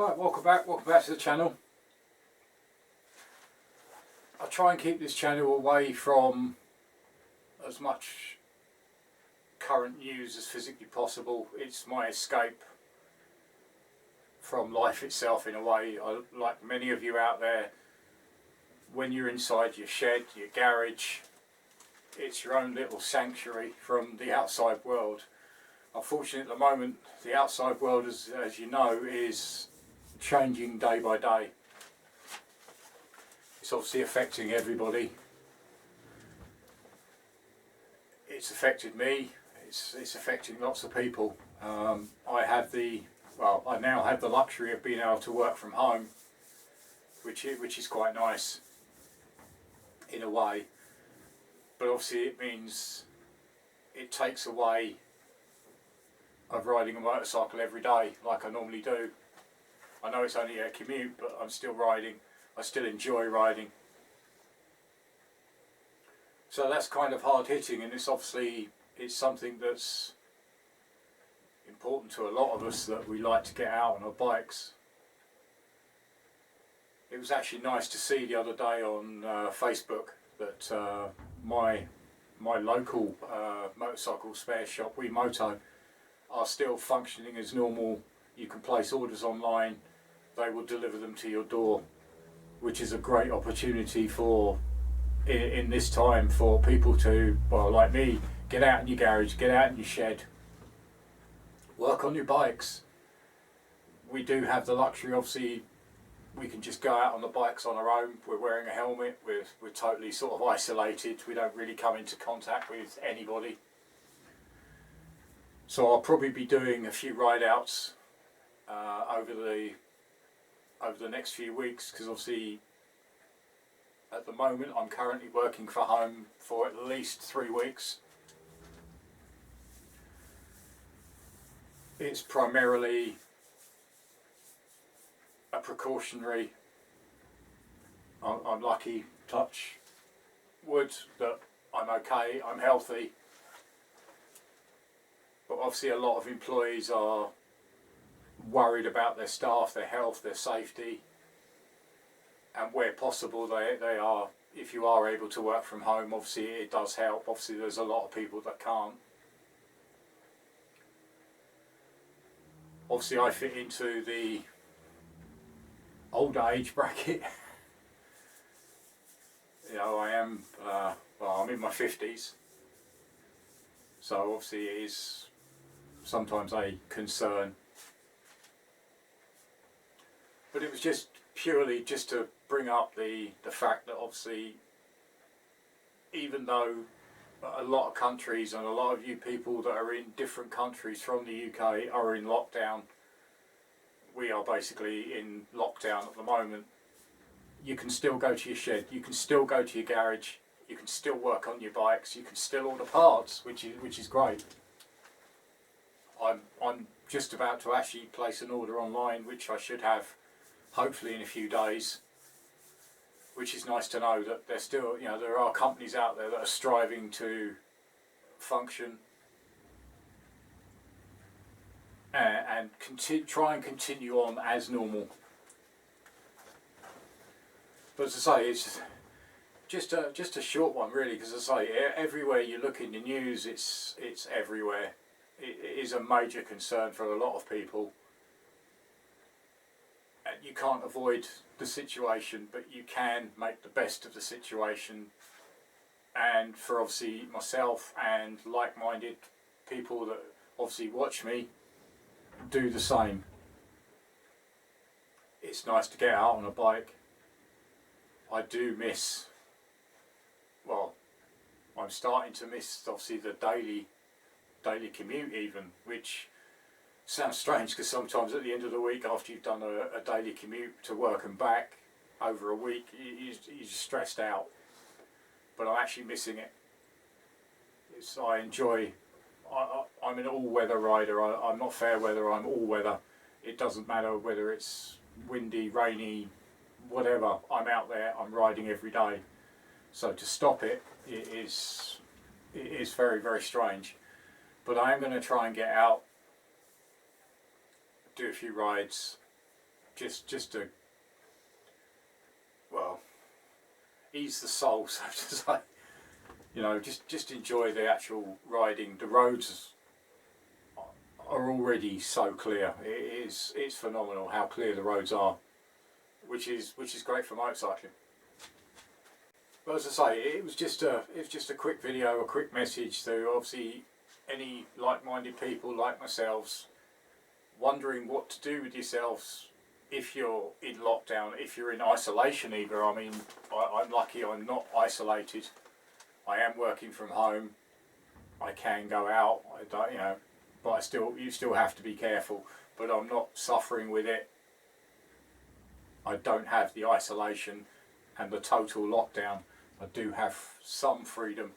Right, welcome back to the channel. I try and keep this channel away from as much current news as physically possible. It's my escape from life itself in a way. Like many of you out there, when you're inside your shed, your garage, it's your own little sanctuary from the outside world. Unfortunately, at the moment, the outside world, as you know, is changing day by day. It's obviously affecting everybody. It's affected me. It's affecting lots of people. I now have the luxury of being able to work from home, which is quite nice in a way. But obviously, it means it takes away of riding a motorcycle every day like I normally do. I know it's only a commute, but I'm still riding. I still enjoy riding. So that's kind of hard hitting, and it's something that's important to a lot of us, that we like to get out on our bikes. It was actually nice to see the other day on Facebook that my local motorcycle spare shop, WeMoto, are still functioning as normal. You can place orders online, they will deliver them to your door, which is a great opportunity for, in this time, for people to, well, like me, get out in your garage, get out in your shed, work on your bikes. We do have the luxury, obviously, we can just go out on the bikes on our own. We're wearing a helmet, we're totally sort of isolated, we don't really come into contact with anybody. So I'll probably be doing a few ride outs over the next few weeks, because obviously at the moment I'm currently working from home for at least 3 weeks. It's primarily a precautionary. I'm lucky, touch wood, that I'm okay, I'm healthy. But obviously a lot of employees are worried about their staff, their health, their safety, and where possible they are, if you are able to work from home, obviously it does help. Obviously there's a lot of people that can't. Obviously I fit into the older age bracket. You know, I am, I'm in my 50s, so obviously it is sometimes a concern. But it was just purely just to bring up the fact that obviously, even though a lot of countries and a lot of you people that are in different countries from the UK are in lockdown, we are basically in lockdown at the moment. You can still go to your shed, you can still go to your garage, you can still work on your bikes, you can still order parts, which is great. I'm just about to actually place an order online, which I should have hopefully in a few days, which is nice to know that there's still, you know, there are companies out there that are striving to function and try and continue on as normal. But as I say, it's just a short one really, because as I say, everywhere you look in the news, it's everywhere. It is a major concern for a lot of people. You can't avoid the situation, but you can make the best of the situation. And for obviously myself and like-minded people that obviously watch me, do the same. It's nice to get out on a bike. I do miss, well, I'm starting to miss obviously the daily commute even, which sounds strange because sometimes at the end of the week, after you've done a daily commute to work and back over a week, you're just stressed out. But I'm actually missing it. I enjoy, I'm an all-weather rider. I'm not fair weather, I'm all-weather. It doesn't matter whether it's windy, rainy, whatever. I'm out there, I'm riding every day. So to stop it is very, very strange. But I am going to try and get out, do a few rides, just to, well, ease the soul, so to say. You know, just enjoy the actual riding. The roads are already so clear. It's phenomenal how clear the roads are, which is great for motorcycling. But as I say, it was just a quick video, a quick message to obviously any like-minded people like myself, wondering what to do with yourselves if you're in lockdown, if you're in isolation either. I mean, I'm lucky I'm not isolated. I am working from home. I can go out. I don't, you know, but you still have to be careful. But I'm not suffering with it. I don't have the isolation and the total lockdown. I do have some freedom,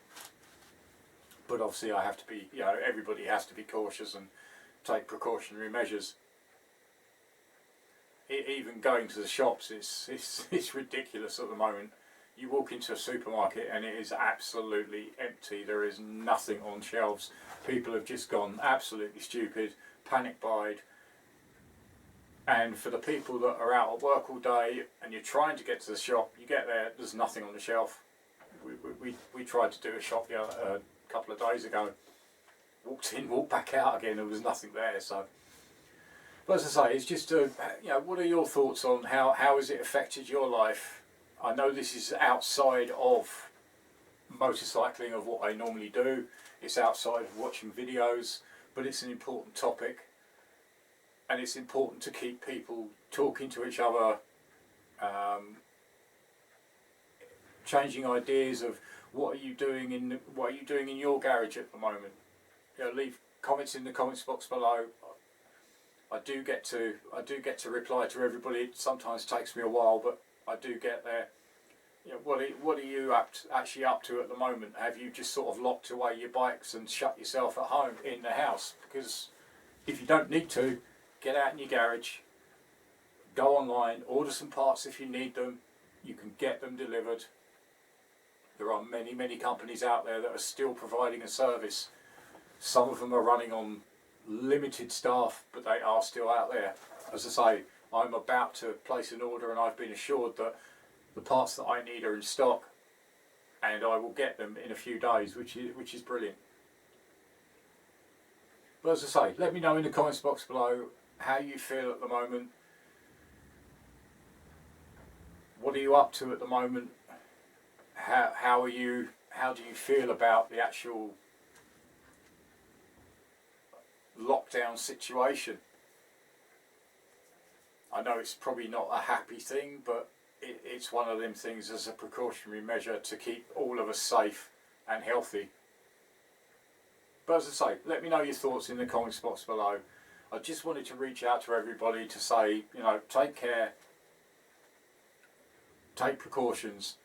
but obviously I have to be, you know, everybody has to be cautious and take precautionary measures. Even going to the shops, it's ridiculous at the moment. You walk into a supermarket and it is absolutely empty. There is nothing on shelves. People have just gone absolutely stupid, panic buyed. And for the people that are out at work all day and you're trying to get to the shop, you get there, there's nothing on the shelf. We tried to do a shop a couple of days ago. Walked in, walked back out again, there was nothing there. So, but as I say, it's just you know, what are your thoughts on how has it affected your life? I know this is outside of motorcycling, of what I normally do. It's outside of watching videos, but it's an important topic, and it's important to keep people talking to each other, changing ideas of what are you doing in your garage at the moment. You know, leave comments in the comments box below. I do get to reply to everybody. It sometimes takes me a while, but I do get there. You know, what are you actually up to at the moment? Have you just sort of locked away your bikes and shut yourself at home in the house? Because if you don't need to, get out in your garage, go online, order some parts if you need them. You can get them delivered. There are many companies out there that are still providing a service. Some of them are running on limited staff, but they are still out there. As I say, I'm about to place an order and I've been assured that the parts that I need are in stock and I will get them in a few days, which is brilliant. But as I say, let me know in the comments box below how you feel at the moment. What are you up to at the moment? How do you feel about the actual lockdown situation? I know it's probably not a happy thing, but it's one of them things as a precautionary measure to keep all of us safe and healthy. But as I say, let me know your thoughts in the comments box below. I just wanted to reach out to everybody to say, you know, take care, take precautions,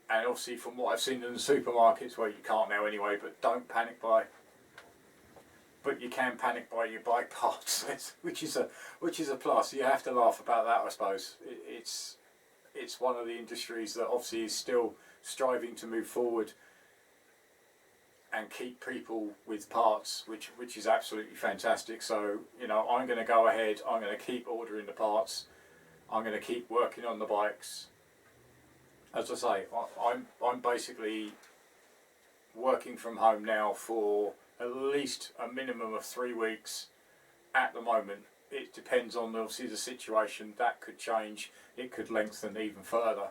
and obviously from what I've seen in the supermarkets, well, you can't now anyway, but don't panic buy. But you can panic buy your bike parts, which is a plus. You have to laugh about that, I suppose. It's one of the industries that obviously is still striving to move forward and keep people with parts, which is absolutely fantastic. So, you know, I'm going to go ahead. I'm going to keep ordering the parts. I'm going to keep working on the bikes. As I say, I'm basically working from home now for at least a minimum of 3 weeks at the moment. It depends on obviously the situation. That could change. It could lengthen even further.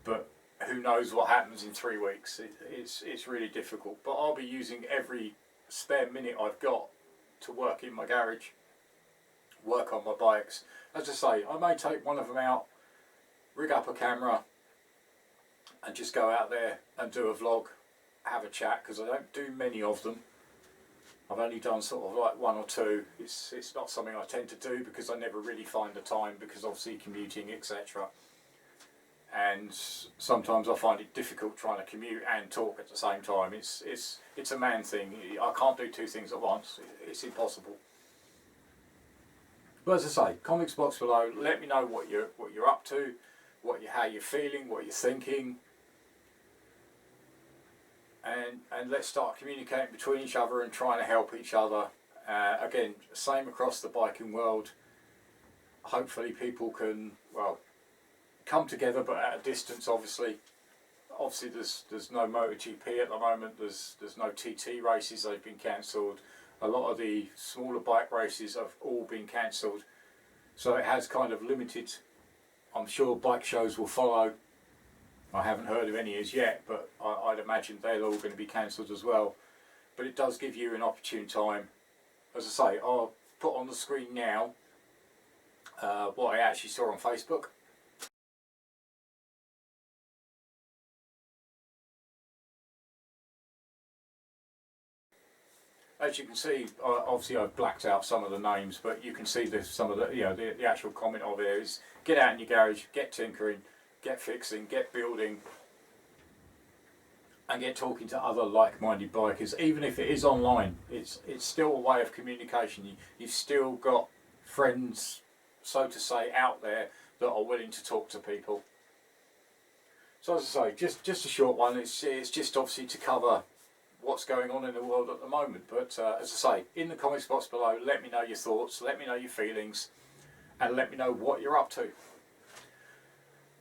But who knows what happens in 3 weeks? It's really difficult. But I'll be using every spare minute I've got to work in my garage, work on my bikes. As I say, I may take one of them out, rig up a camera, and just go out there and do a vlog, have a chat, because I don't do many of them. I've only done sort of like 1 or 2. It's not something I tend to do because I never really find the time, because obviously commuting, etc. And sometimes I find it difficult trying to commute and talk at the same time. It's a man thing. I can't do 2 things at once. It's impossible. But as I say, comments box below. Let me know what you're up to, how you're feeling, what you're thinking. And let's start communicating between each other and trying to help each other. Again, same across the biking world. hopefully people can, well, come together, but at a distance. Obviously there's no MotoGP at the moment. There's no TT races. They've been cancelled. A lot of the smaller bike races have all been cancelled. So it has kind of limited. I'm sure bike shows will follow. I haven't heard of any as yet, but I'd imagine they're all going to be cancelled as well. But it does give you an opportune time. As I say, I'll put on the screen now what I actually saw on Facebook. As you can see, obviously I've blacked out some of the names, but you can see some of the, the actual comment of it is: get out in your garage, get tinkering, get fixing, get building, and get talking to other like-minded bikers. Even if it is online, it's still a way of communication. You've still got friends, so to say, out there that are willing to talk to people. So as I say, just a short one. It's just obviously to cover what's going on in the world at the moment. But as I say, in the comment box below, let me know your thoughts, let me know your feelings, and let me know what you're up to.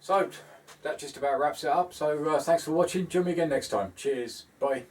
So that just about wraps it up. So thanks for watching. Join me again next time. Cheers. Bye.